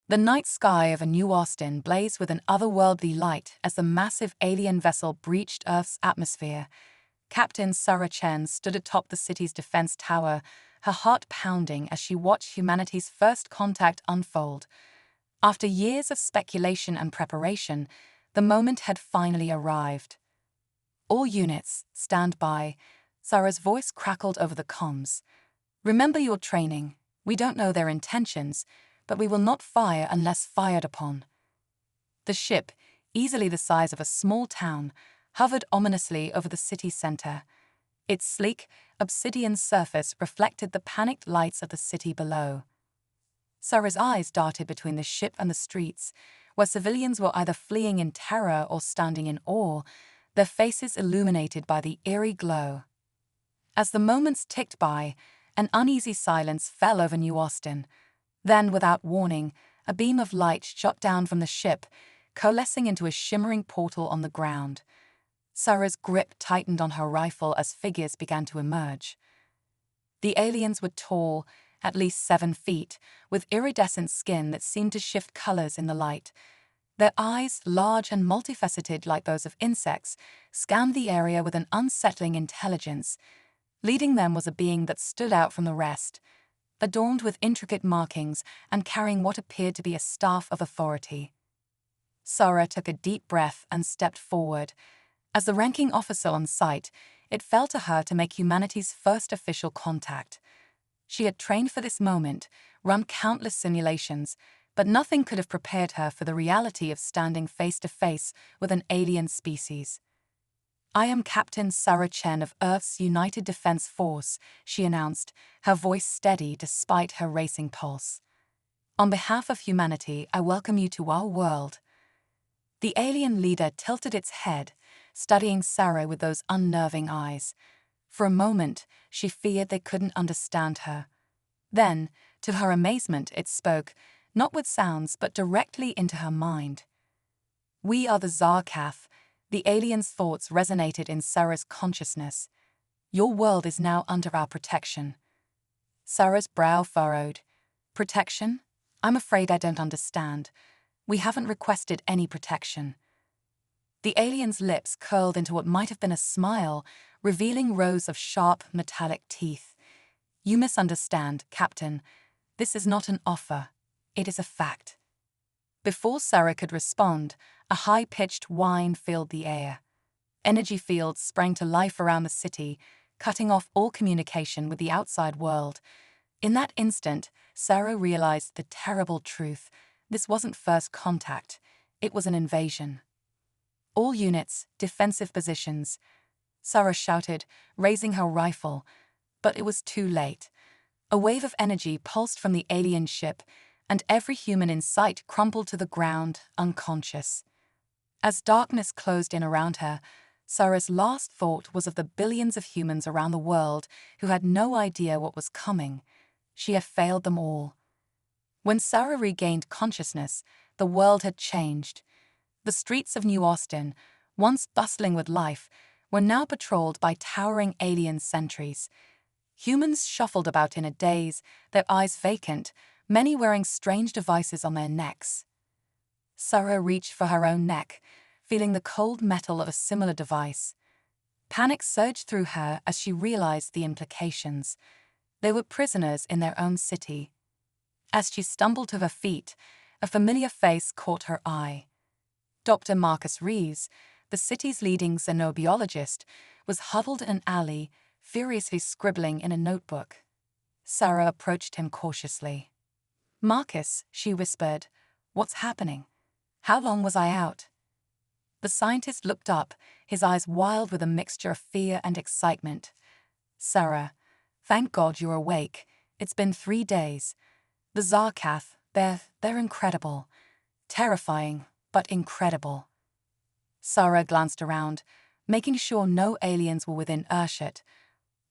The night sky over New Austin blazed with an otherworldly light as the massive alien vessel breached Earth's atmosphere. Captain Sarah Chen stood atop the city's defense tower, her heart pounding as she watched humanity's first contact unfold. After years of speculation and preparation, the moment had finally arrived. "All units, stand by," Sarah's voice crackled over the comms. "Remember your training. We don't know their intentions, but we will not fire unless fired upon." The ship, easily the size of a small town, hovered ominously over the city center. Its sleek, obsidian surface reflected the panicked lights of the city below. Sarah's eyes darted between the ship and the streets, where civilians were either fleeing in terror or standing in awe, their faces illuminated by the eerie glow. As the moments ticked by, an uneasy silence fell over New Austin. Then, without warning, a beam of light shot down from the ship, coalescing into a shimmering portal on the ground. Sarah's grip tightened on her rifle as figures began to emerge. The aliens were tall, at least 7 feet, with iridescent skin that seemed to shift colors in the light. Their eyes, large and multifaceted like those of insects, scanned the area with an unsettling intelligence. Leading them was a being that stood out from the rest, adorned with intricate markings and carrying what appeared to be a staff of authority. Sarah took a deep breath and stepped forward. As the ranking officer on site, it fell to her to make humanity's first official contact. She had trained for this moment, run countless simulations, but nothing could have prepared her for the reality of standing face to face with an alien species. "I am Captain Sarah Chen of Earth's United Defense Force," she announced, her voice steady despite her racing pulse. "On behalf of humanity, I welcome you to our world." The alien leader tilted its head, studying Sarah with those unnerving eyes. For a moment, she feared they couldn't understand her. Then, to her amazement, it spoke, not with sounds but directly into her mind. "We are the Zarkath." The alien's thoughts resonated in Sarah's consciousness. "Your world is now under our protection." Sarah's brow furrowed. "Protection? I'm afraid I don't understand. We haven't requested any protection." The alien's lips curled into what might have been a smile, revealing rows of sharp, metallic teeth. "You misunderstand, Captain. This is not an offer. It is a fact." Before Sarah could respond, a high-pitched whine filled the air. Energy fields sprang to life around the city, cutting off all communication with the outside world. In that instant, Sarah realized the terrible truth. This wasn't first contact. It was an invasion. "All units, defensive positions," Sarah shouted, raising her rifle. But it was too late. A wave of energy pulsed from the alien ship, and every human in sight crumpled to the ground, unconscious. As darkness closed in around her, Sarah's last thought was of the billions of humans around the world who had no idea what was coming. She had failed them all. When Sarah regained consciousness, the world had changed. The streets of New Austin, once bustling with life, were now patrolled by towering alien sentries. Humans shuffled about in a daze, their eyes vacant, many wearing strange devices on their necks. Sarah reached for her own neck, feeling the cold metal of a similar device. Panic surged through her as she realized the implications. They were prisoners in their own city. As she stumbled to her feet, a familiar face caught her eye. Dr. Marcus Reeves, the city's leading xenobiologist, was huddled in an alley, furiously scribbling in a notebook. Sarah approached him cautiously. "Marcus," she whispered, "what's happening? How long was I out?" The scientist looked up, his eyes wild with a mixture of fear and excitement. "Sarah, thank God you're awake. It's been 3 days. The Zarkath, they're incredible. Terrifying, but incredible." Sarah glanced around, making sure no aliens were within earshot.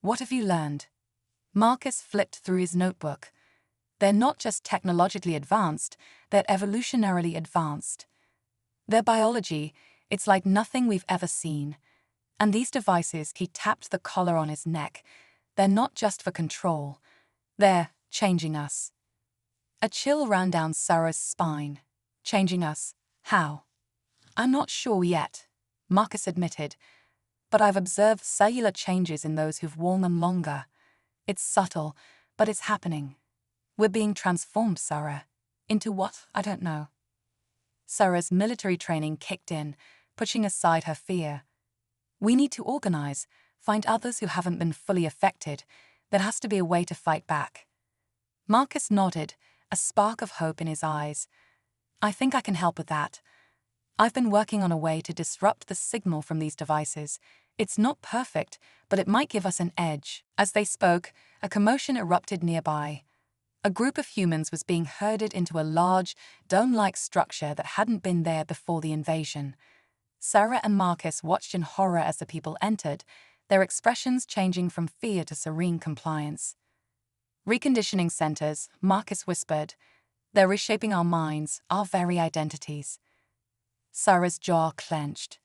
"What have you learned?" Marcus flipped through his notebook. "They're not just technologically advanced, they're evolutionarily advanced. Their biology, it's like nothing we've ever seen. And these devices," he tapped the collar on his neck, "they're not just for control. They're changing us." A chill ran down Sarah's spine. Changing us? How? I'm not sure yet, Marcus admitted, but I've observed cellular changes in those who've worn them longer. It's subtle, but it's happening. We're being transformed, Sarah. Into what? I don't know. Sarah's military training kicked in, pushing aside her fear. We need to organize, find others who haven't been fully affected. There has to be a way to fight back. Marcus nodded, a spark of hope in his eyes. I think I can help with that. I've been working on a way to disrupt the signal from these devices. It's not perfect, but it might give us an edge. As they spoke, a commotion erupted nearby. A group of humans was being herded into a large, dome-like structure that hadn't been there before the invasion. Sarah and Marcus watched in horror as the people entered, their expressions changing from fear to serene compliance. Reconditioning centers, Marcus whispered. They're reshaping our minds, our very identities. Sarah's jaw clenched.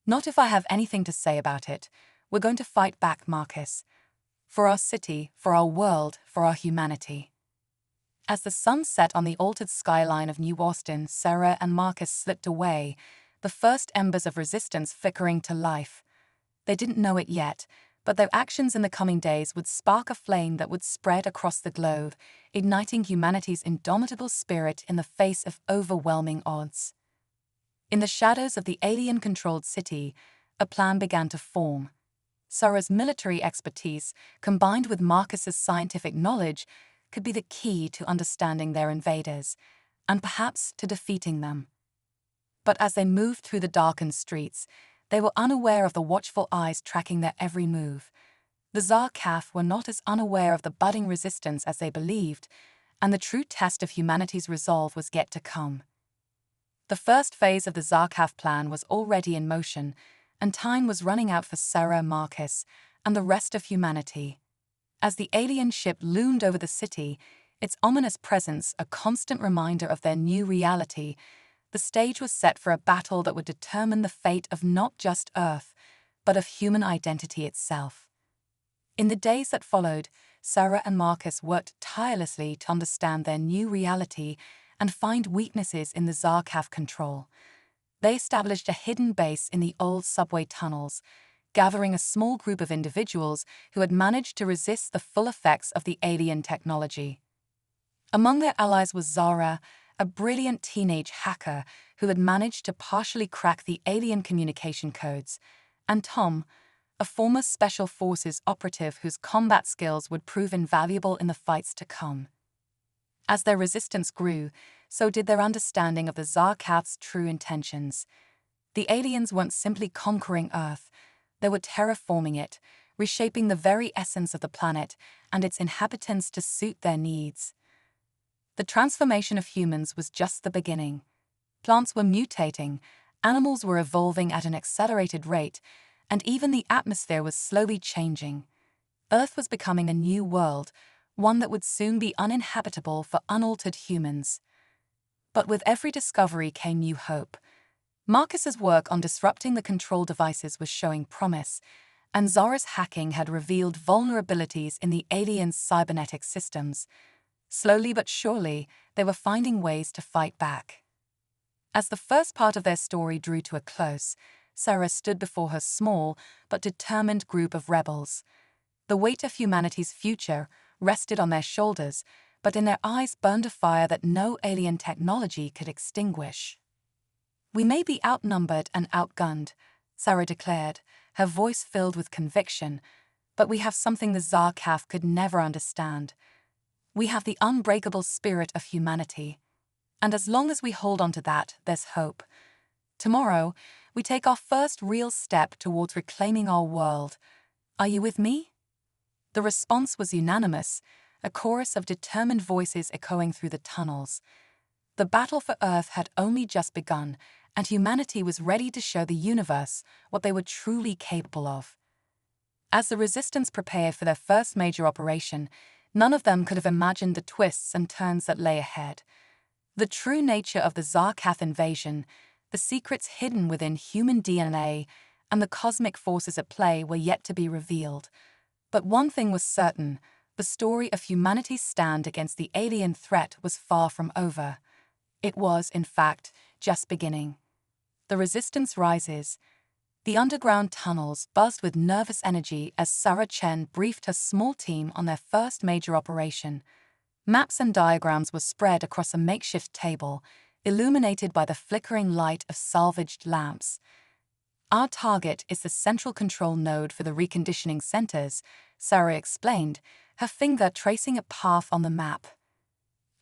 Not if I have anything to say about it. We're going to fight back, Marcus. For our city, for our world, for our humanity. As the sun set on the altered skyline of New Austin, Sarah and Marcus slipped away, the first embers of resistance flickering to life. They didn't know it yet, but their actions in the coming days would spark a flame that would spread across the globe, igniting humanity's indomitable spirit in the face of overwhelming odds. In the shadows of the alien-controlled city, a plan began to form. Sarah's military expertise, combined with Marcus's scientific knowledge, could be the key to understanding their invaders, and perhaps to defeating them. But as they moved through the darkened streets, they were unaware of the watchful eyes tracking their every move. The Zarkaf were not as unaware of the budding resistance as they believed, and the true test of humanity's resolve was yet to come. The first phase of the Zarkaf plan was already in motion, and time was running out for Sarah, Marcus, and the rest of humanity. As the alien ship loomed over the city, its ominous presence a constant reminder of their new reality, the stage was set for a battle that would determine the fate of not just Earth, but of human identity itself. In the days that followed, Sarah and Marcus worked tirelessly to understand their new reality and find weaknesses in the Zarkaf control. They established a hidden base in the old subway tunnels, gathering a small group of individuals who had managed to resist the full effects of the alien technology. Among their allies was Zara, a brilliant teenage hacker who had managed to partially crack the alien communication codes, and Tom, a former Special Forces operative whose combat skills would prove invaluable in the fights to come. As their resistance grew, so did their understanding of the Zarkaf's true intentions. The aliens weren't simply conquering Earth, they were terraforming it, reshaping the very essence of the planet and its inhabitants to suit their needs. The transformation of humans was just the beginning. Plants were mutating, animals were evolving at an accelerated rate, and even the atmosphere was slowly changing. Earth was becoming a new world, one that would soon be uninhabitable for unaltered humans. But with every discovery came new hope. Marcus's work on disrupting the control devices was showing promise, and Zara's hacking had revealed vulnerabilities in the aliens' cybernetic systems. Slowly but surely, they were finding ways to fight back. As the first part of their story drew to a close, Sarah stood before her small but determined group of rebels. The weight of humanity's future rested on their shoulders, but in their eyes burned a fire that no alien technology could extinguish. "We may be outnumbered and outgunned," Sarah declared, her voice filled with conviction, "but we have something the Zarkaf could never understand. We have the unbreakable spirit of humanity. And as long as we hold on to that, there's hope. Tomorrow, we take our first real step towards reclaiming our world. Are you with me?" The response was unanimous, a chorus of determined voices echoing through the tunnels. The battle for Earth had only just begun, and humanity was ready to show the universe what they were truly capable of. As the resistance prepared for their first major operation, none of them could have imagined the twists and turns that lay ahead. The true nature of the Zarkaf invasion, the secrets hidden within human DNA, and the cosmic forces at play were yet to be revealed. But one thing was certain, The story of humanity's stand against the alien threat was far from over. It was, in fact, just beginning. The resistance rises. The underground tunnels buzzed with nervous energy as Sarah Chen briefed her small team on their first major operation. Maps and diagrams were spread across a makeshift table, illuminated by the flickering light of salvaged lamps. Our target is the central control node for the reconditioning centers, Sarah explained, her finger tracing a path on the map.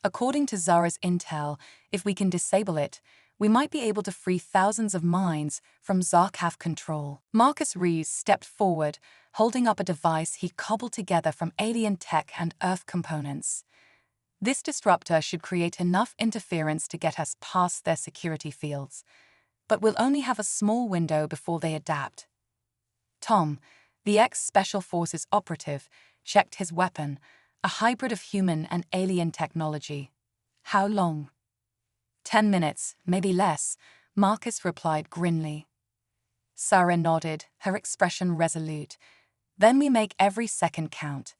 According to Zara's intel, if we can disable it, we might be able to free thousands of minds from Zarkaf control. Marcus Reeves stepped forward, holding up a device he cobbled together from alien tech and Earth components. This disruptor should create enough interference to get us past their security fields, but we'll only have a small window before they adapt. Tom, the ex-Special Forces operative, checked his weapon, a hybrid of human and alien technology. How long? 10 minutes, maybe less, Marcus replied grimly. Sarah nodded, her expression resolute. Then we make every second count.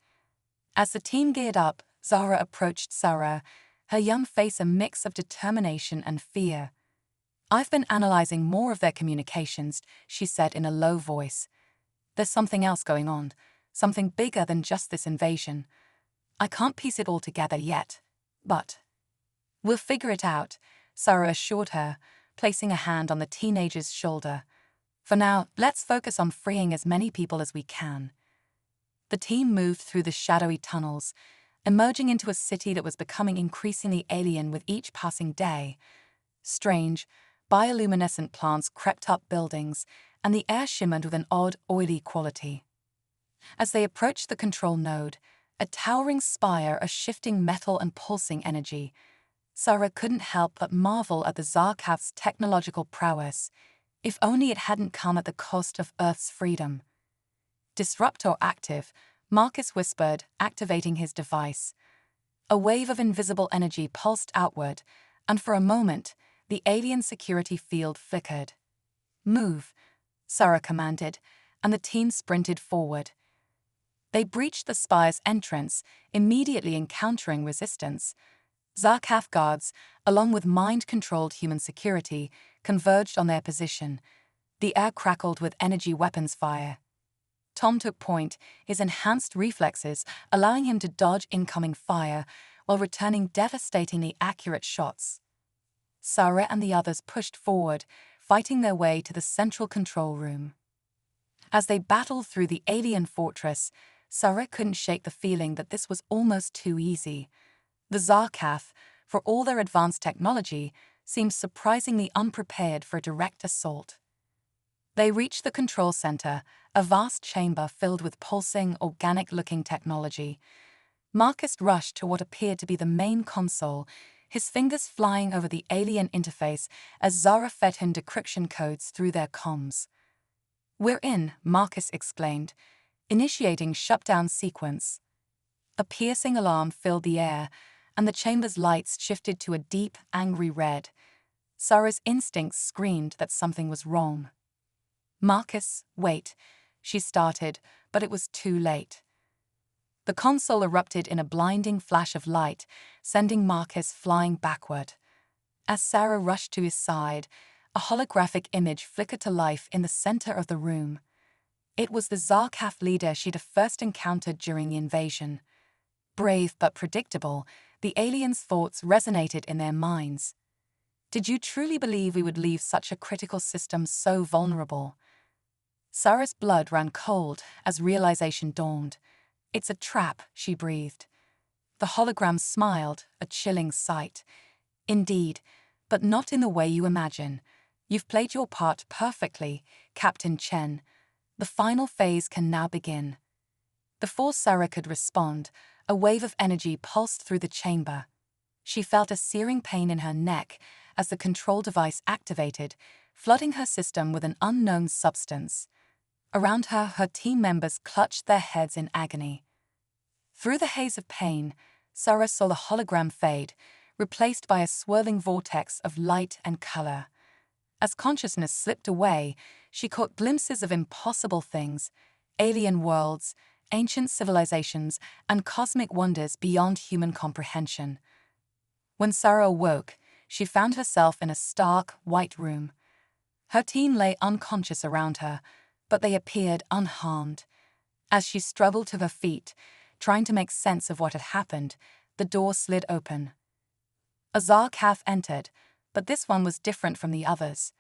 As the team geared up, Zara approached Sarah, her young face a mix of determination and fear. I've been analyzing more of their communications, she said in a low voice. There's something else going on, something bigger than just this invasion. I can't piece it all together yet, but we'll figure it out, Sarah assured her, placing a hand on the teenager's shoulder. For now, let's focus on freeing as many people as we can. The team moved through the shadowy tunnels, emerging into a city that was becoming increasingly alien with each passing day. Strange, bioluminescent plants crept up buildings, and the air shimmered with an odd, oily quality. As they approached the control node, a towering spire of shifting metal and pulsing energy, Sarah couldn't help but marvel at the Zarkaf's technological prowess, if only it hadn't come at the cost of Earth's freedom. Disruptor active, Marcus whispered, activating his device. A wave of invisible energy pulsed outward, and for a moment, the alien security field flickered. Move, Sarah commanded, and the team sprinted forward. They breached the spire's entrance, immediately encountering resistance. Zarkaf guards, along with mind-controlled human security, converged on their position. The air crackled with energy weapons fire. Tom took point, his enhanced reflexes allowing him to dodge incoming fire while returning devastatingly accurate shots. Sarah and the others pushed forward, fighting their way to the central control room. As they battled through the alien fortress, Sarah couldn't shake the feeling that this was almost too easy. The Zarkaf, for all their advanced technology, seemed surprisingly unprepared for a direct assault. They reached the control center, a vast chamber filled with pulsing, organic-looking technology. Marcus rushed to what appeared to be the main console, his fingers flying over the alien interface as Zara fed him decryption codes through their comms. "We're in," Marcus exclaimed, initiating shutdown sequence. A piercing alarm filled the air, and the chamber's lights shifted to a deep, angry red. Sarah's instincts screamed that something was wrong. "Marcus, wait," she started, but it was too late. The console erupted in a blinding flash of light, sending Marcus flying backward. As Sarah rushed to his side, a holographic image flickered to life in the center of the room. It was the Zarkaf leader she'd first encountered during the invasion. Brave but predictable, the aliens' thoughts resonated in their minds. "Did you truly believe we would leave such a critical system so vulnerable?" Sarah's blood ran cold as realization dawned. "It's a trap," she breathed. The hologram smiled, a chilling sight. "Indeed, but not in the way you imagine. You've played your part perfectly, Captain Chen. The final phase can now begin." Before Sarah could respond, a wave of energy pulsed through the chamber. She felt a searing pain in her neck as the control device activated, flooding her system with an unknown substance. Around her, her team members clutched their heads in agony. Through the haze of pain, Sarah saw the hologram fade, replaced by a swirling vortex of light and color. As consciousness slipped away, she caught glimpses of impossible things, alien worlds, ancient civilizations, and cosmic wonders beyond human comprehension. When Sarah awoke, she found herself in a stark, white room. Her team lay unconscious around her, but they appeared unharmed. As she struggled to her feet, trying to make sense of what had happened, the door slid open. A Zarkaf entered, but this one was different from the others.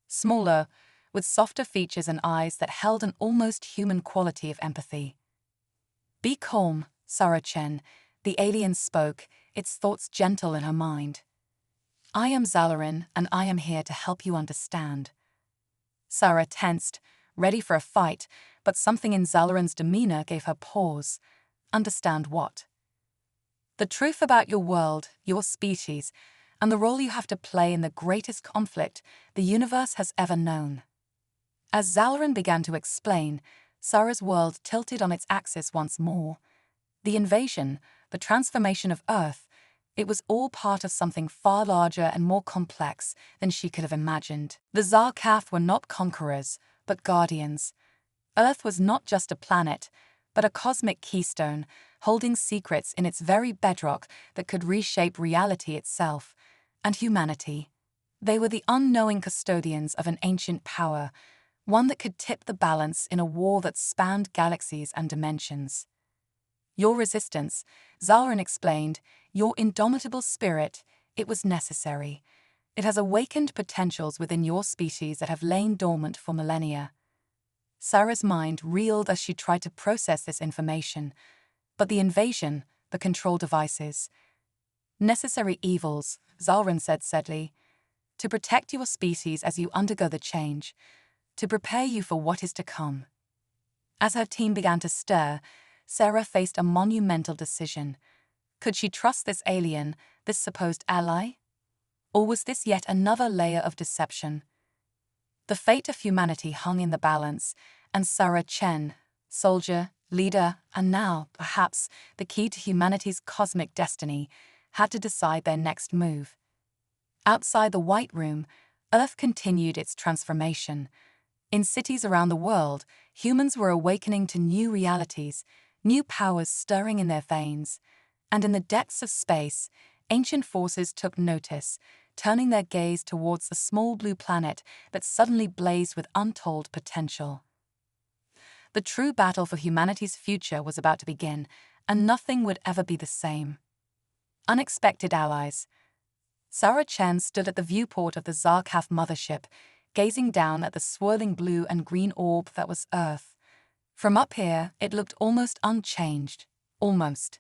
Smaller, with softer features and eyes that held an almost human quality of empathy. "Be calm, Sarah Chen," the alien spoke, its thoughts gentle in her mind. "I am Zalarin, and I am here to help you understand." Sarah tensed, ready for a fight, but something in Zalarin's demeanor gave her pause. Understand what? "The truth about your world, your species, and the role you have to play in the greatest conflict the universe has ever known." As Zalarin began to explain, Sarah's world tilted on its axis once more. The invasion, the transformation of Earth, it was all part of something far larger and more complex than she could have imagined. The Zarkaf were not conquerors, but guardians. Earth was not just a planet, but a cosmic keystone, holding secrets in its very bedrock that could reshape reality itself, and humanity. They were the unknowing custodians of an ancient power, one that could tip the balance in a war that spanned galaxies and dimensions. "Your resistance," Zalarin explained, "your indomitable spirit, it was necessary. It has awakened potentials within your species that have lain dormant for millennia." Sarah's mind reeled as she tried to process this information. But the invasion, the control devices. "Necessary evils," Zalarin said steadily, "to protect your species as you undergo the change, to prepare you for what is to come." As her team began to stir, Sarah faced a monumental decision. Could she trust this alien, this supposed ally? Or was this yet another layer of deception? The fate of humanity hung in the balance, and Sarah Chen, soldier, leader, and now, perhaps, the key to humanity's cosmic destiny, had to decide their next move. Outside the White Room, Earth continued its transformation. In cities around the world, humans were awakening to new realities, new powers stirring in their veins. And in the depths of space, ancient forces took notice, turning their gaze towards the small blue planet that suddenly blazed with untold potential. The true battle for humanity's future was about to begin, and nothing would ever be the same. Unexpected allies. Sarah Chen stood at the viewport of the Zarkaf mothership, gazing down at the swirling blue and green orb that was Earth. From up here, it looked almost unchanged. Almost.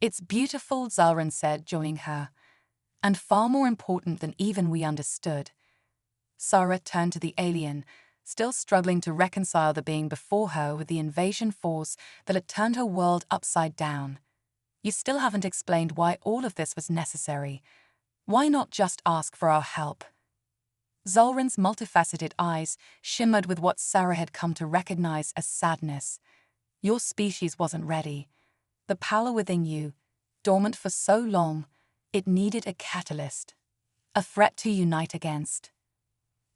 "It's beautiful," Zalarin said, joining her. "And far more important than even we understood." Sarah turned to the alien, still struggling to reconcile the being before her with the invasion force that had turned her world upside down. "You still haven't explained why all of this was necessary. Why not just ask for our help?" Zalarin's multifaceted eyes shimmered with what Sarah had come to recognize as sadness. "Your species wasn't ready. The power within you, dormant for so long, it needed a catalyst. A threat to unite against."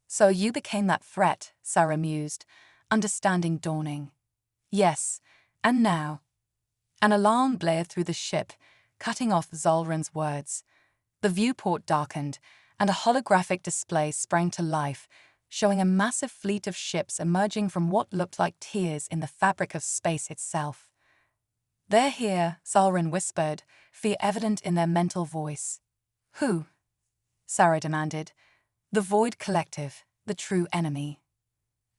"So you became that threat," Sarah mused, understanding dawning. "Yes, and now." An alarm blared through the ship, cutting off Zalarin's words. The viewport darkened, and a holographic display sprang to life, showing a massive fleet of ships emerging from what looked like tears in the fabric of space itself. "They're here," Zalarin whispered, fear evident in their mental voice. "Who?" Sarah demanded. "The Void Collective, the true enemy."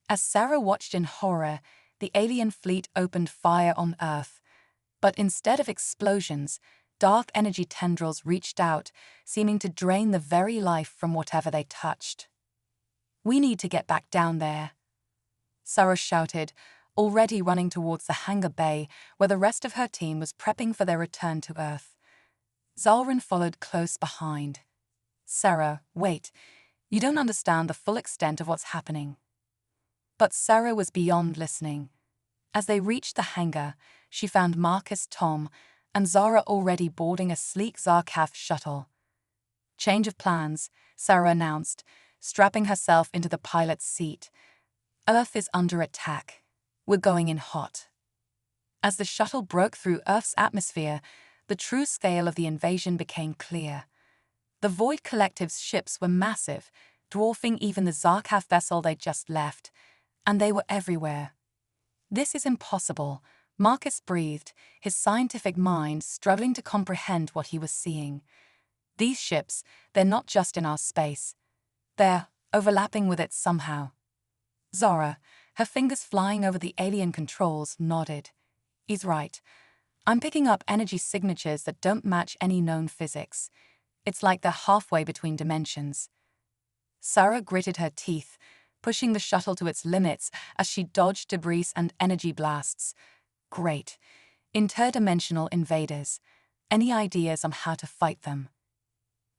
As Sarah watched in horror, the alien fleet opened fire on Earth. But instead of explosions, dark energy tendrils reached out, seeming to drain the very life from whatever they touched. "We need to get back down there," Sarah shouted, already running towards the hangar bay where the rest of her team was prepping for their return to Earth. Zalarin followed close behind. "Sarah, wait. You don't understand the full extent of what's happening." But Sarah was beyond listening. As they reached the hangar, she found Marcus, Tom, and Zara already boarding a sleek Zarkaf shuttle. "Change of plans," Sarah announced, strapping herself into the pilot's seat. "Earth is under attack. We're going in hot." As the shuttle broke through Earth's atmosphere, the true scale of the invasion became clear. The Void Collective's ships were massive, dwarfing even the Zarkaf vessel they'd just left, and they were everywhere. "This is impossible," Marcus breathed, his scientific mind struggling to comprehend what he was seeing. "These ships, they're not just in our space. They're overlapping with it somehow." Zara, her fingers flying over the alien controls, nodded. "He's right. I'm picking up energy signatures that don't match any known physics. It's like they're halfway between dimensions." Sarah gritted her teeth, pushing the shuttle to its limits as she dodged debris and energy blasts. Great. Interdimensional invaders. Any ideas on how to fight them?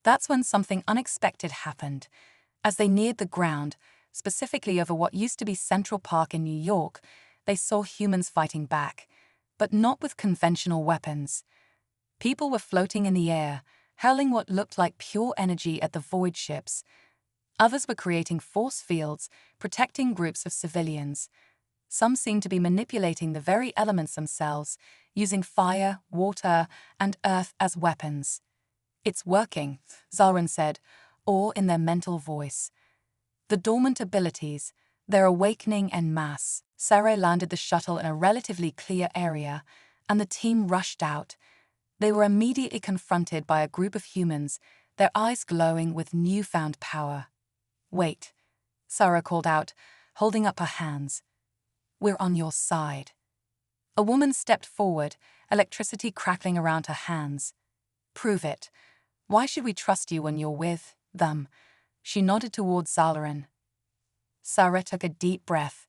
That's when something unexpected happened. As they neared the ground, specifically over what used to be Central Park in New York, they saw humans fighting back, but not with conventional weapons. People were floating in the air, hurling what looked like pure energy at the void ships. Others were creating force fields, protecting groups of civilians. Some seemed to be manipulating the very elements themselves, using fire, water, and earth as weapons. "It's working," Zalrin said, awe in their mental voice. "The dormant abilities, they're awakening en masse." Sarah landed the shuttle in a relatively clear area, and the team rushed out. They were immediately confronted by a group of humans, their eyes glowing with newfound power. "Wait," Sarah called out, holding up her hands. "We're on your side." A woman stepped forward, electricity crackling around her hands. "Prove it. Why should we trust you when you're with them?" She nodded towards Zalarin. Sarah took a deep breath.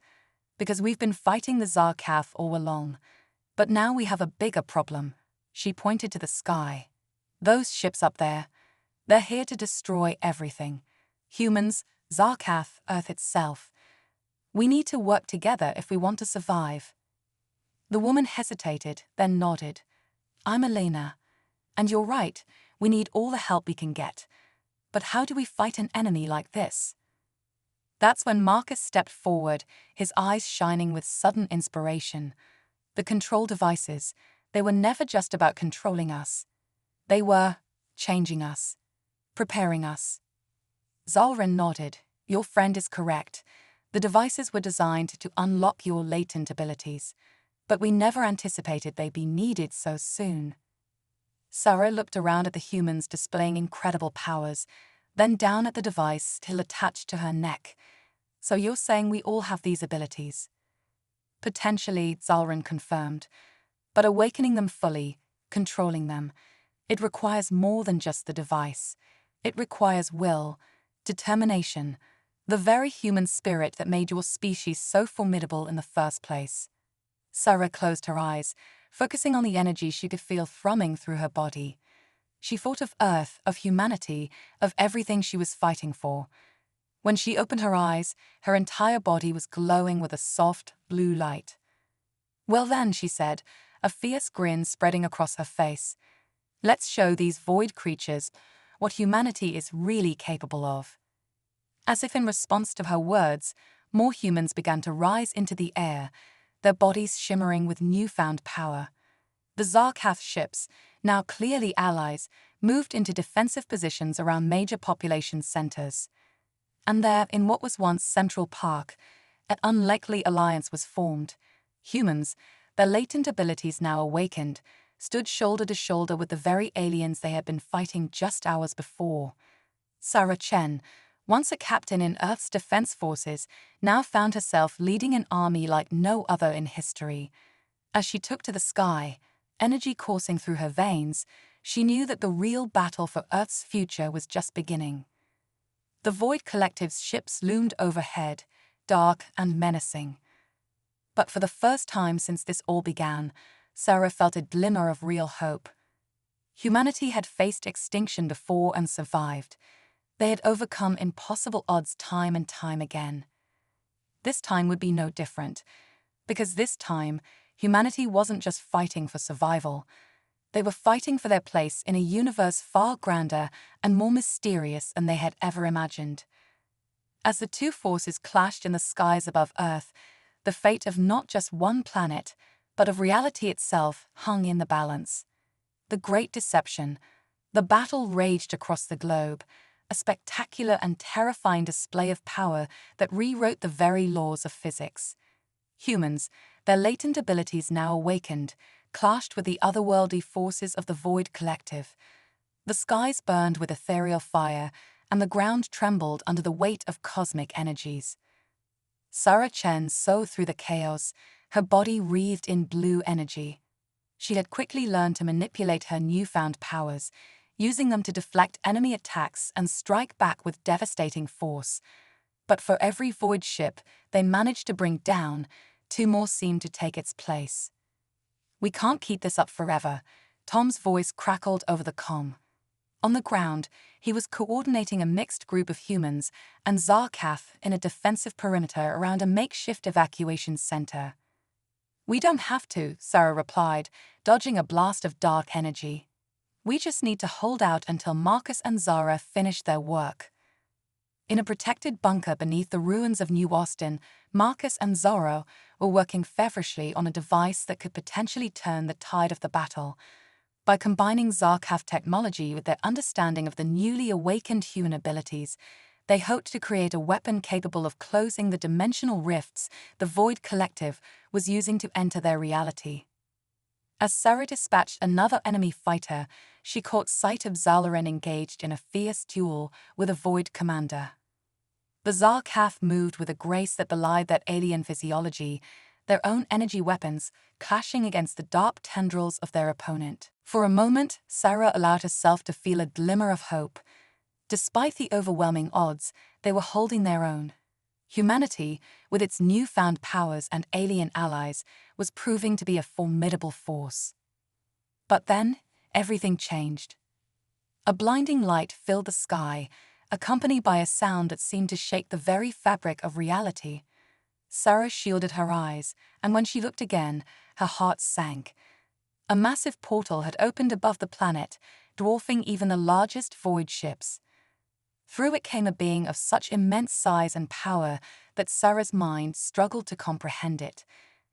"Because we've been fighting the Zarkaf all along. But now we have a bigger problem." She pointed to the sky. "Those ships up there, they're here to destroy everything. Humans, Zarkaf, Earth itself. We need to work together if we want to survive." The woman hesitated, then nodded. "I'm Elena. And you're right, we need all the help we can get. But how do we fight an enemy like this?" That's when Marcus stepped forward, his eyes shining with sudden inspiration. The control devices, they were never just about controlling us. They were changing us, preparing us. Zalrin nodded. "Your friend is correct. The devices were designed to unlock your latent abilities, but we never anticipated they'd be needed so soon." Sarah looked around at the humans displaying incredible powers, then down at the device still attached to her neck. "So you're saying we all have these abilities?" "Potentially," Zalrin confirmed. "But awakening them fully, controlling them, it requires more than just the device. It requires will, determination, the very human spirit that made your species so formidable in the first place." Sarah closed her eyes, focusing on the energy she could feel thrumming through her body. She thought of Earth, of humanity, of everything she was fighting for. When she opened her eyes, her entire body was glowing with a soft, blue light. "Well then," she said, a fierce grin spreading across her face, "let's show these void creatures what humanity is really capable of." As if in response to her words, more humans began to rise into the air, their bodies shimmering with newfound power. The Zarkaf ships, now clearly allies, moved into defensive positions around major population centers. And there, in what was once Central Park, an unlikely alliance was formed. Humans, their latent abilities now awakened, stood shoulder to shoulder with the very aliens they had been fighting just hours before. Sarah Chen, once a captain in Earth's defense forces, now found herself leading an army like no other in history. As she took to the sky, energy coursing through her veins, she knew that the real battle for Earth's future was just beginning. The Void Collective's ships loomed overhead, dark and menacing. But for the first time since this all began, Sarah felt a glimmer of real hope. Humanity had faced extinction before and survived. They had overcome impossible odds time and time again. This time would be no different, because this time, humanity wasn't just fighting for survival. They were fighting for their place in a universe far grander and more mysterious than they had ever imagined. As the two forces clashed in the skies above Earth, the fate of not just one planet, but of reality itself, hung in the balance. The Great Deception. The battle raged across the globe, a spectacular and terrifying display of power that rewrote the very laws of physics. Humans, their latent abilities now awakened, clashed with the otherworldly forces of the Void Collective. The skies burned with ethereal fire, and the ground trembled under the weight of cosmic energies. Sarah Chen saw through the chaos, her body wreathed in blue energy. She had quickly learned to manipulate her newfound powers, using them to deflect enemy attacks and strike back with devastating force. But for every void ship they managed to bring down, 2 more seemed to take its place. "We can't keep this up forever," Tom's voice crackled over the comm. On the ground, he was coordinating a mixed group of humans and Zarkath in a defensive perimeter around a makeshift evacuation center. "We don't have to," Sarah replied, dodging a blast of dark energy. "We just need to hold out until Marcus and Zara finish their work." In a protected bunker beneath the ruins of New Austin, Marcus and Zara were working feverishly on a device that could potentially turn the tide of the battle. By combining Zarkath technology with their understanding of the newly awakened human abilities, they hoped to create a weapon capable of closing the dimensional rifts the Void Collective was using to enter their reality. As Sarah dispatched another enemy fighter, she caught sight of Zalarin engaged in a fierce duel with a Void commander. The Zarkath moved with a grace that belied their alien physiology, their own energy weapons clashing against the dark tendrils of their opponent. For a moment, Sarah allowed herself to feel a glimmer of hope. Despite the overwhelming odds, they were holding their own. Humanity, with its newfound powers and alien allies, was proving to be a formidable force. But then, everything changed. A blinding light filled the sky, accompanied by a sound that seemed to shake the very fabric of reality. Sarah shielded her eyes, and when she looked again, her heart sank. A massive portal had opened above the planet, dwarfing even the largest void ships. Through it came a being of such immense size and power that Sarah's mind struggled to comprehend it.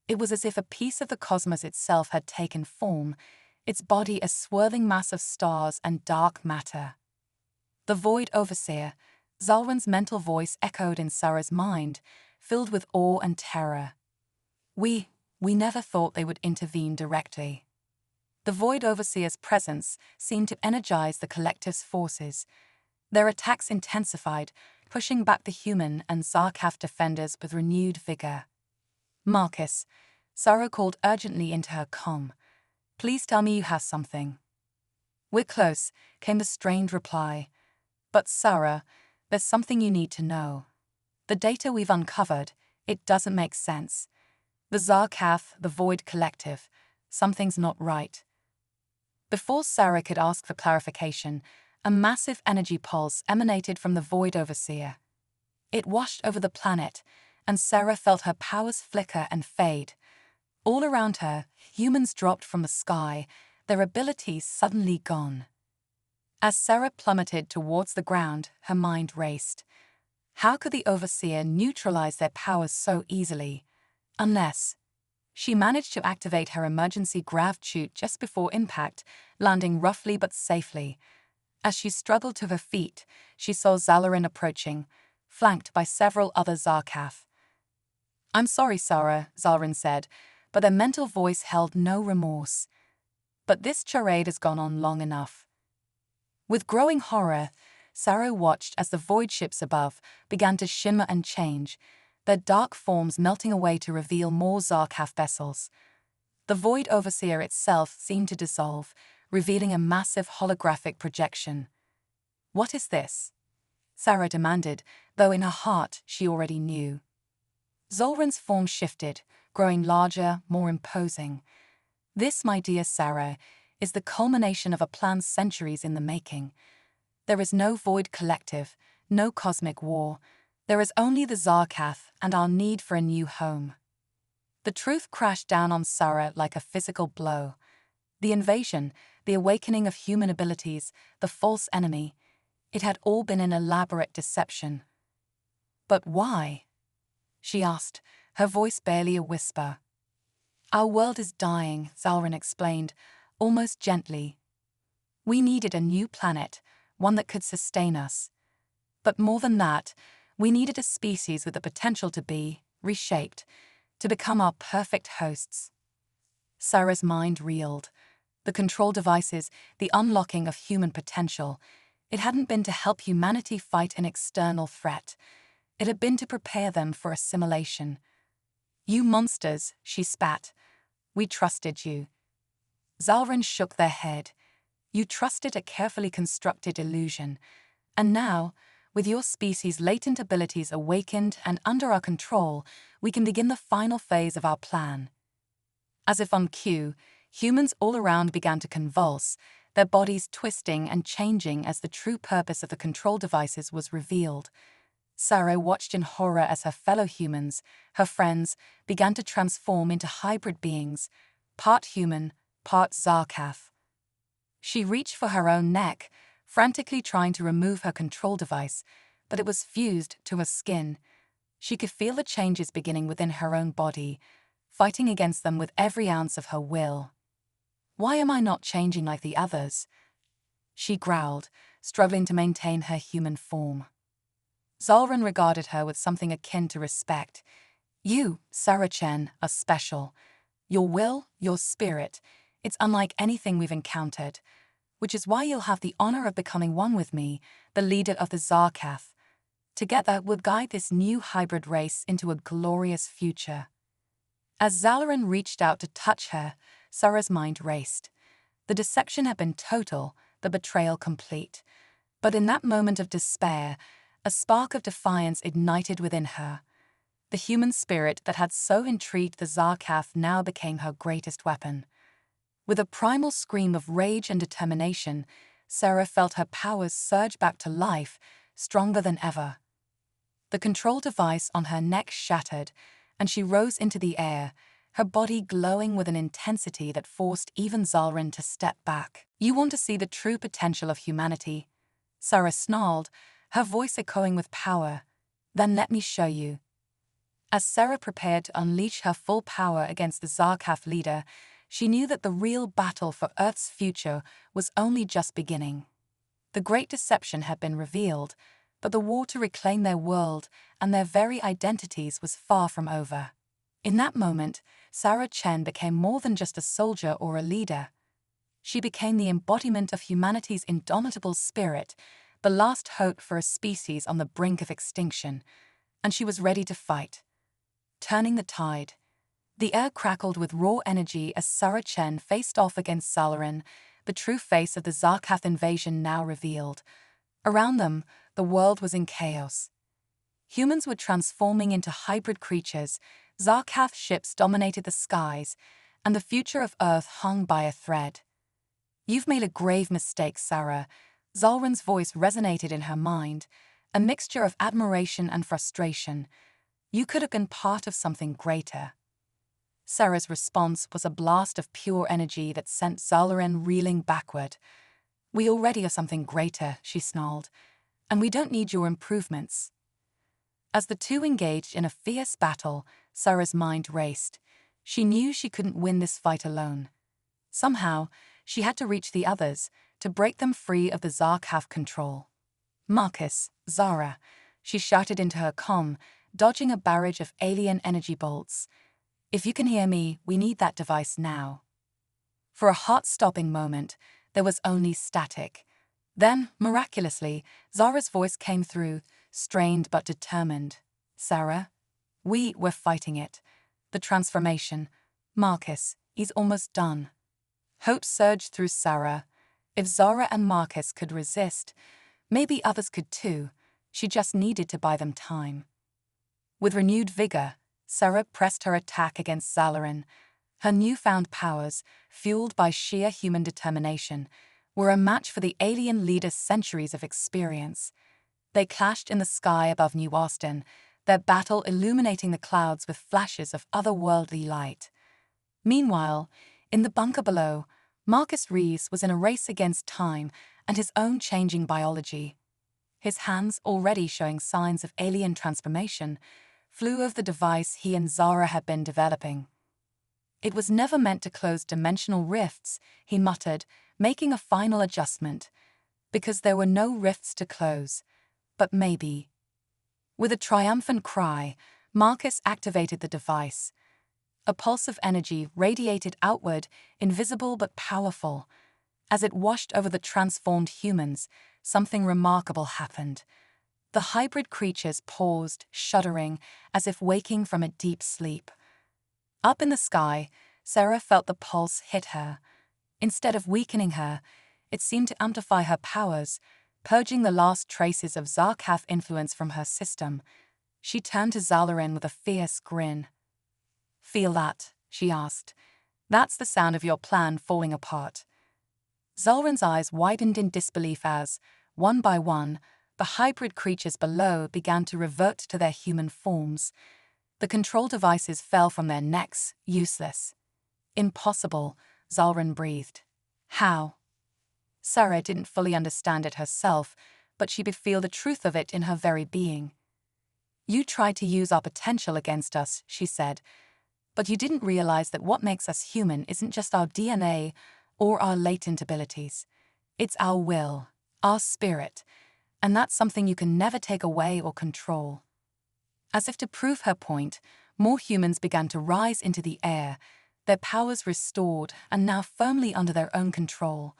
It was as if a piece of the cosmos itself had taken form, its body a swirling mass of stars and dark matter. The Void Overseer, Zalrin's mental voice echoed in Sarah's mind, filled with awe and terror. We never thought they would intervene directly." The Void Overseer's presence seemed to energize the collective's forces. Their attacks intensified, pushing back the human and Zarkath defenders with renewed vigor. "Marcus," Sarah called urgently into her comm. "Please tell me you have something." "We're close," came the strained reply. "But Sarah, there's something you need to know. The data we've uncovered, it doesn't make sense. The Zarkath, the Void Collective, something's not right." Before Sarah could ask for clarification, a massive energy pulse emanated from the Void Overseer. It washed over the planet, and Sarah felt her powers flicker and fade. All around her, humans dropped from the sky, their abilities suddenly gone. As Sarah plummeted towards the ground, her mind raced. How could the Overseer neutralize their powers so easily? Unless... She managed to activate her emergency grav chute just before impact, landing roughly but safely. As she struggled to her feet, she saw Zalarin approaching, flanked by several other Zarkath. "I'm sorry, Sarah," Zalarin said, but their mental voice held no remorse. "But this charade has gone on long enough." With growing horror, Sarah watched as the void ships above began to shimmer and change, their dark forms melting away to reveal more Zarkath vessels. The Void Overseer itself seemed to dissolve, revealing a massive holographic projection. "What is this?" Sarah demanded, though in her heart she already knew. Zolrin's form shifted, growing larger, more imposing. "This, my dear Sarah, is the culmination of a plan centuries in the making. There is no Void Collective, no cosmic war. There is only the Zarkath and our need for a new home." The truth crashed down on Sarah like a physical blow. The invasion, the awakening of human abilities, the false enemy, it had all been an elaborate deception. "But why?" she asked, her voice barely a whisper. Our world is dying, Zalrin explained, almost gently. We needed a new planet, one that could sustain us. But more than that, we needed a species with the potential to be reshaped, to become our perfect hosts. Sarah's mind reeled. The control devices, the unlocking of human potential. It hadn't been to help humanity fight an external threat. It had been to prepare them for assimilation. You monsters, she spat. We trusted you. Zalrin shook their head. You trusted a carefully constructed illusion. And now, with your species' latent abilities awakened and under our control, we can begin the final phase of our plan. As if on cue, humans all around began to convulse, their bodies twisting and changing as the true purpose of the control devices was revealed. Sarah watched in horror as her fellow humans, her friends, began to transform into hybrid beings, part human, part Zarkath. She reached for her own neck, frantically trying to remove her control device, but it was fused to her skin. She could feel the changes beginning within her own body, fighting against them with every ounce of her will. Why am I not changing like the others? She growled, struggling to maintain her human form. Zalrin regarded her with something akin to respect. You, Sarah Chen, are special. Your will, your spirit, it's unlike anything we've encountered, which is why you'll have the honor of becoming one with me, the leader of the Zarkath. Together, we'll guide this new hybrid race into a glorious future. As Zalrin reached out to touch her, Sarah's mind raced. The deception had been total, the betrayal complete. But in that moment of despair, a spark of defiance ignited within her. The human spirit that had so intrigued the Zarkath now became her greatest weapon. With a primal scream of rage and determination, Sarah felt her powers surge back to life, stronger than ever. The control device on her neck shattered, and she rose into the air, her body glowing with an intensity that forced even Zalrin to step back. You want to see the true potential of humanity? Sarah snarled, her voice echoing with power. Then let me show you. As Sarah prepared to unleash her full power against the Zarkath leader, she knew that the real battle for Earth's future was only just beginning. The great deception had been revealed, but the war to reclaim their world and their very identities was far from over. In that moment, Sarah Chen became more than just a soldier or a leader. She became the embodiment of humanity's indomitable spirit, the last hope for a species on the brink of extinction, and she was ready to fight. Turning the tide. The air crackled with raw energy as Sarah Chen faced off against Zalrin, the true face of the Zarkath invasion now revealed. Around them, the world was in chaos. Humans were transforming into hybrid creatures, Zarkath ships dominated the skies, and the future of Earth hung by a thread. You've made a grave mistake, Sarah. Zalrin's voice resonated in her mind, a mixture of admiration and frustration. You could have been part of something greater. Sarah's response was a blast of pure energy that sent Zalrin reeling backward. We already are something greater, she snarled, and we don't need your improvements. As the two engaged in a fierce battle, Sarah's mind raced. She knew she couldn't win this fight alone. Somehow, she had to reach the others, to break them free of the Zarkath control. Marcus, Zara, she shouted into her comm, dodging a barrage of alien energy bolts. If you can hear me, we need that device now. For a heart-stopping moment, there was only static. Then, miraculously, Zara's voice came through, strained but determined. Sarah? We're fighting it. The transformation. Marcus, he's almost done. Hope surged through Sarah. If Zara and Marcus could resist, maybe others could too. She just needed to buy them time. With renewed vigor, Sarah pressed her attack against Zalrin. Her newfound powers, fueled by sheer human determination, were a match for the alien leader's centuries of experience. They clashed in the sky above New Austin, their battle illuminating the clouds with flashes of otherworldly light. Meanwhile, in the bunker below, Marcus Rees was in a race against time and his own changing biology. His hands, already showing signs of alien transformation, flew over the device he and Zara had been developing. It was never meant to close dimensional rifts, he muttered, making a final adjustment. Because there were no rifts to close. But maybe. With a triumphant cry, Marcus activated the device. A pulse of energy radiated outward, invisible but powerful. As it washed over the transformed humans, something remarkable happened. The hybrid creatures paused, shuddering, as if waking from a deep sleep. Up in the sky, Sarah felt the pulse hit her. Instead of weakening her, it seemed to amplify her powers, purging the last traces of Zarkaf influence from her system. She turned to Zalarin with a fierce grin. "Feel that?" she asked. "That's the sound of your plan falling apart." Zalarin's eyes widened in disbelief as, one by one, the hybrid creatures below began to revert to their human forms. The control devices fell from their necks, useless. "Impossible," Zalarin breathed. "How?" Sarah didn't fully understand it herself, but she could feel the truth of it in her very being. "You tried to use our potential against us," she said, "but you didn't realize that what makes us human isn't just our DNA or our latent abilities. It's our will, our spirit, and that's something you can never take away or control." As if to prove her point, more humans began to rise into the air, their powers restored and now firmly under their own control.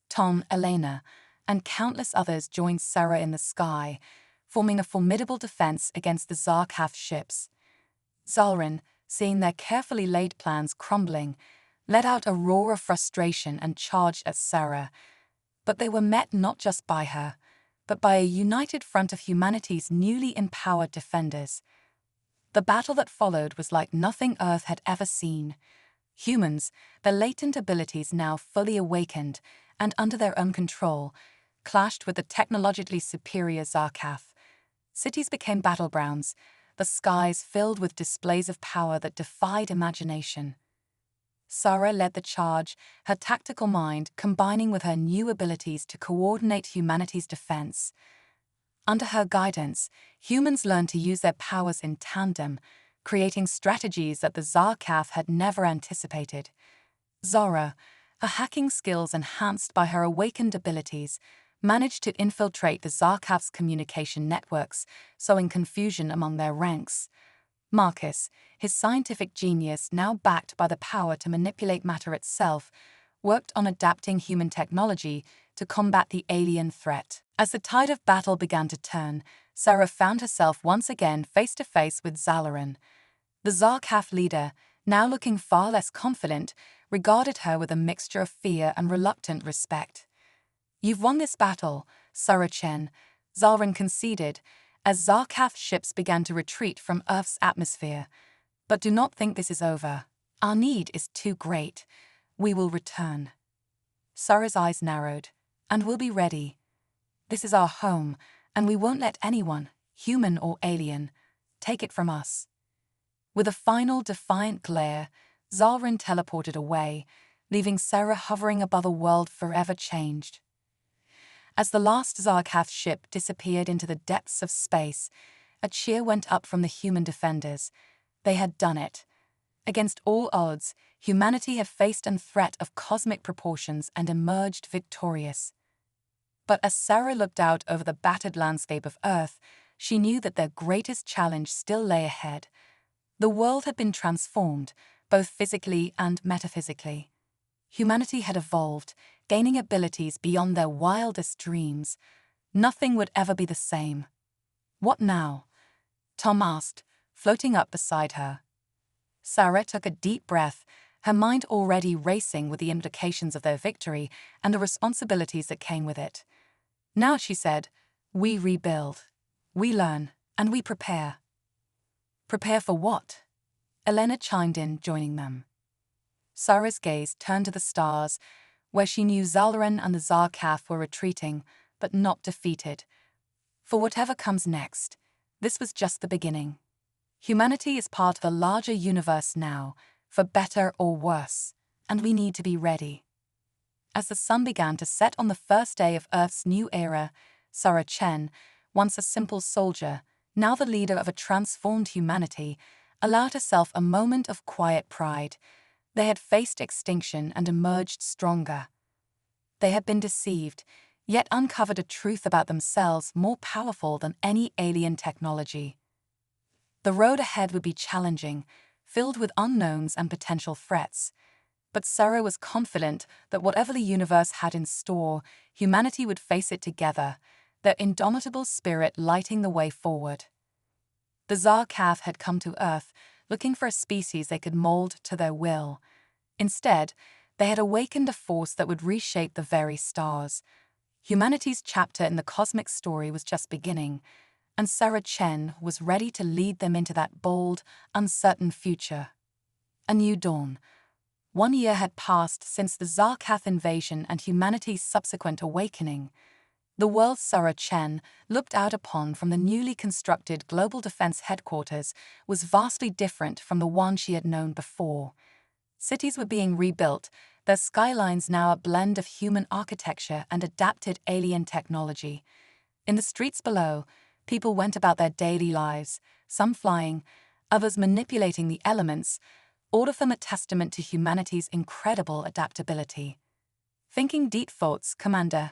Tom, Elena, and countless others joined Sarah in the sky, forming a formidable defense against the Zarkaf ships. Zalarin, seeing their carefully laid plans crumbling, let out a roar of frustration and charged at Sarah. But they were met not just by her, but by a united front of humanity's newly empowered defenders. The battle that followed was like nothing Earth had ever seen. Humans, their latent abilities now fully awakened and under their own control, clashed with the technologically superior Zarkaf. Cities became battlegrounds, the skies filled with displays of power that defied imagination. Sarah led the charge, her tactical mind combining with her new abilities to coordinate humanity's defense. Under her guidance, humans learned to use their powers in tandem, creating strategies that the Zarkaf had never anticipated. Zara, her hacking skills enhanced by her awakened abilities, managed to infiltrate the Zarkaf's communication networks, sowing confusion among their ranks. Marcus, his scientific genius now backed by the power to manipulate matter itself, worked on adapting human technology to combat the alien threat. As the tide of battle began to turn, Sarah found herself once again face to face with Zalarin. The Zarkaf leader, now looking far less confident, regarded her with a mixture of fear and reluctant respect. "You've won this battle, Sarah Chen," Zalarin conceded, as Zarkaf ships began to retreat from Earth's atmosphere. "But do not think this is over. Our need is too great. We will return." Sarah's eyes narrowed. "And we'll be ready. This is our home, and we won't let anyone, human or alien, take it from us." With a final defiant glare, Zalarin teleported away, leaving Sarah hovering above a world forever changed. As the last Zarkaf ship disappeared into the depths of space, a cheer went up from the human defenders. They had done it. Against all odds, humanity had faced a threat of cosmic proportions and emerged victorious. But as Sarah looked out over the battered landscape of Earth, she knew that their greatest challenge still lay ahead. The world had been transformed, both physically and metaphysically. Humanity had evolved, gaining abilities beyond their wildest dreams. Nothing would ever be the same. "What now?" Tom asked, floating up beside her. Sarah took a deep breath, her mind already racing with the implications of their victory and the responsibilities that came with it. "Now," she said, "we rebuild. We learn, and we prepare." "Prepare for what?" Elena chimed in, joining them. Sarah's gaze turned to the stars, where she knew Zalarin and the Zarkaf were retreating, but not defeated. For whatever comes next, this was just the beginning. Humanity is part of a larger universe now, for better or worse, and we need to be ready. As the sun began to set on the first day of Earth's new era, Sarah Chen, once a simple soldier, now the leader of a transformed humanity, allowed herself a moment of quiet pride. They had faced extinction and emerged stronger. They had been deceived, yet uncovered a truth about themselves more powerful than any alien technology. The road ahead would be challenging, filled with unknowns and potential threats. But Sarah was confident that whatever the universe had in store, humanity would face it together, their indomitable spirit lighting the way forward. The Zarkaf had come to Earth, looking for a species they could mold to their will. Instead, they had awakened a force that would reshape the very stars. Humanity's chapter in the cosmic story was just beginning, and Sarah Chen was ready to lead them into that bold, uncertain future. A new dawn. 1 year had passed since the Zarkaf invasion and humanity's subsequent awakening. The world Sarah Chen looked out upon from the newly constructed Global Defense Headquarters was vastly different from the one she had known before. Cities were being rebuilt, their skylines now a blend of human architecture and adapted alien technology. In the streets below, people went about their daily lives, some flying, others manipulating the elements, all of them a testament to humanity's incredible adaptability. Thinking deep thoughts, Commander.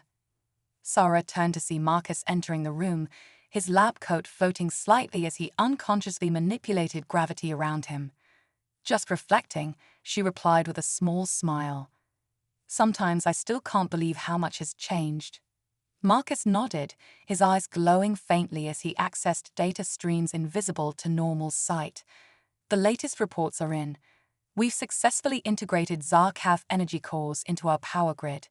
Sarah turned to see Marcus entering the room, his lab coat floating slightly as he unconsciously manipulated gravity around him. Just reflecting, she replied with a small smile. Sometimes I still can't believe how much has changed. Marcus nodded, his eyes glowing faintly as he accessed data streams invisible to normal sight. The latest reports are in. We've successfully integrated Zarkaf energy cores into our power grid.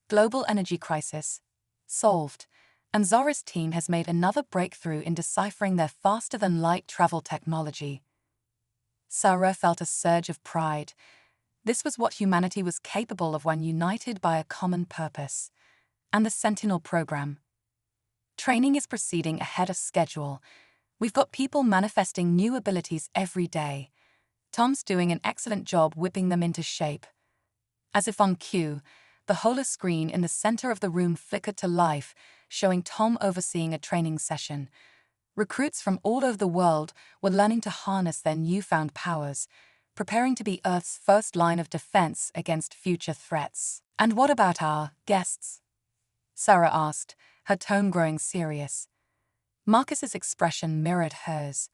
Global energy crisis solved, and Zora's team has made another breakthrough in deciphering their faster-than-light travel technology. Sarah felt a surge of pride. This was what humanity was capable of when united by a common purpose. And the Sentinel program. Training is proceeding ahead of schedule. We've got people manifesting new abilities every day. Tom's doing an excellent job whipping them into shape. As if on cue, the holoscreen in the center of the room flickered to life, showing Tom overseeing a training session. Recruits from all over the world were learning to harness their newfound powers, preparing to be Earth's first line of defense against future threats. And what about our guests? Sarah asked, her tone growing serious. Marcus's expression mirrored hers.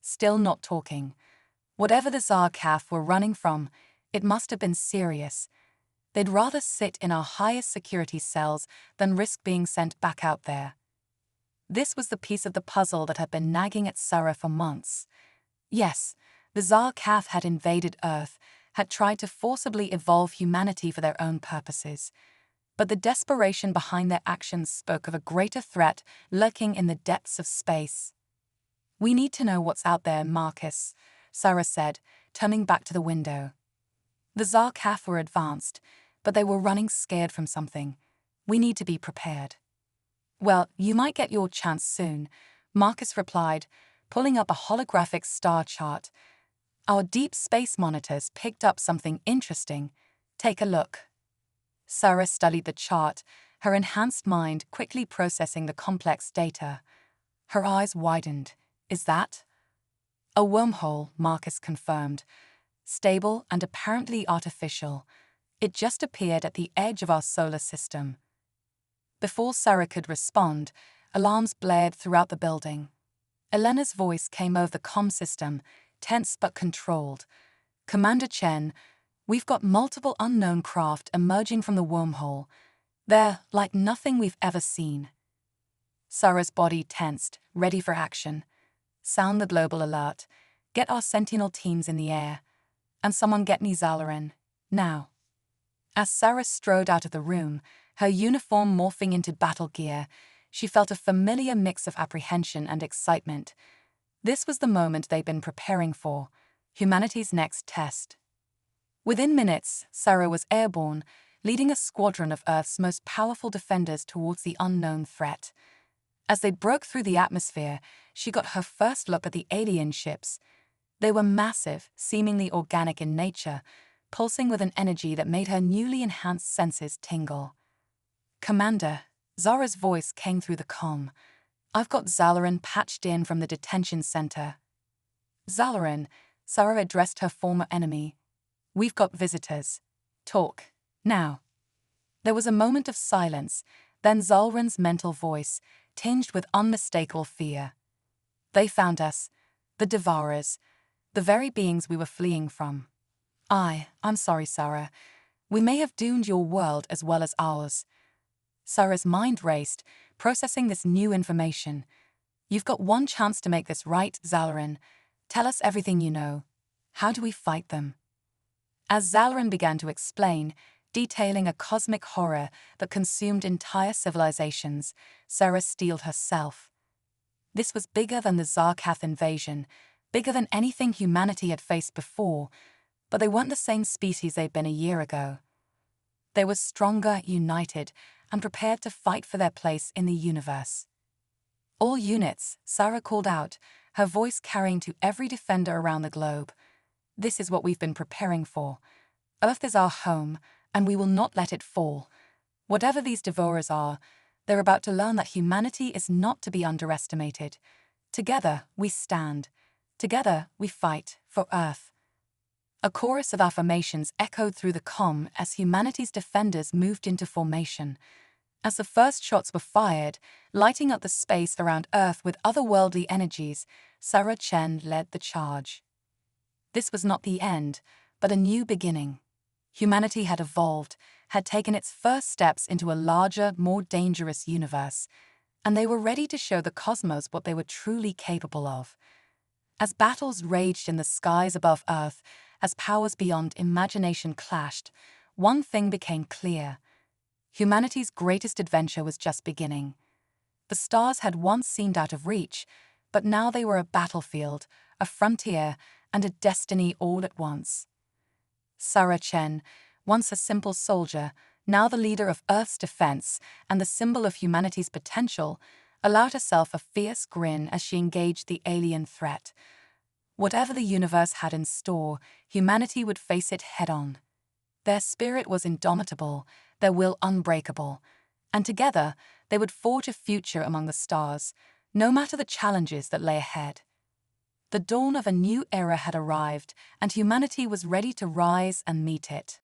Still not talking. Whatever the Zarkaf were running from, it must have been serious. They'd rather sit in our highest security cells than risk being sent back out there. This was the piece of the puzzle that had been nagging at Sarah for months. Yes, the Zarkaf had invaded Earth, had tried to forcibly evolve humanity for their own purposes. But the desperation behind their actions spoke of a greater threat lurking in the depths of space. We need to know what's out there, Marcus, Sarah said, turning back to the window. The Zarkaf were advanced, but they were running scared from something. We need to be prepared. Well, you might get your chance soon, Marcus replied, pulling up a holographic star chart. Our deep space monitors picked up something interesting. Take a look. Sarah studied the chart, her enhanced mind quickly processing the complex data. Her eyes widened. Is that? A wormhole, Marcus confirmed. Stable and apparently artificial. It just appeared at the edge of our solar system. Before Sarah could respond, alarms blared throughout the building. Elena's voice came over the comm system, tense but controlled. Commander Chen, we've got multiple unknown craft emerging from the wormhole. They're like nothing we've ever seen. Sarah's body tensed, ready for action. Sound the global alert. Get our Sentinel teams in the air. And someone get me Zalarin. Now. As Sarah strode out of the room, her uniform morphing into battle gear, she felt a familiar mix of apprehension and excitement. This was the moment they'd been preparing for, humanity's next test. Within minutes, Sarah was airborne, leading a squadron of Earth's most powerful defenders towards the unknown threat. As they broke through the atmosphere, she got her first look at the alien ships. They were massive, seemingly organic in nature, pulsing with an energy that made her newly enhanced senses tingle. Commander, Zara's voice came through the comm. I've got Zalarin patched in from the detention center. Zalarin, Sarah addressed her former enemy. We've got visitors. Talk. Now. There was a moment of silence, then Zalrin's mental voice, tinged with unmistakable fear. They found us, the Devourers, the very beings we were fleeing from. I'm sorry, Sarah. We may have doomed your world as well as ours. Sarah's mind raced, processing this new information. You've got one chance to make this right, Zalrin. Tell us everything you know. How do we fight them? As Zalrin began to explain, detailing a cosmic horror that consumed entire civilizations, Sarah steeled herself. This was bigger than the Zarkath invasion, bigger than anything humanity had faced before, but they weren't the same species they'd been a year ago. They were stronger, united, and prepared to fight for their place in the universe. All units, Sarah called out, her voice carrying to every defender around the globe. This is what we've been preparing for. Earth is our home, and we will not let it fall. Whatever these Devourers are, they're about to learn that humanity is not to be underestimated. Together, we stand. Together, we fight for Earth. A chorus of affirmations echoed through the comm as humanity's defenders moved into formation. As the first shots were fired, lighting up the space around Earth with otherworldly energies, Sarah Chen led the charge. This was not the end, but a new beginning. Humanity had evolved, had taken its first steps into a larger, more dangerous universe, and they were ready to show the cosmos what they were truly capable of. As battles raged in the skies above Earth, as powers beyond imagination clashed, one thing became clear. Humanity's greatest adventure was just beginning. The stars had once seemed out of reach, but now they were a battlefield, a frontier, and a destiny all at once. Sarah Chen, once a simple soldier, now the leader of Earth's defense and the symbol of humanity's potential, allowed herself a fierce grin as she engaged the alien threat. Whatever the universe had in store, humanity would face it head-on. Their spirit was indomitable, their will unbreakable, and together they would forge a future among the stars, no matter the challenges that lay ahead. The dawn of a new era had arrived, and humanity was ready to rise and meet it.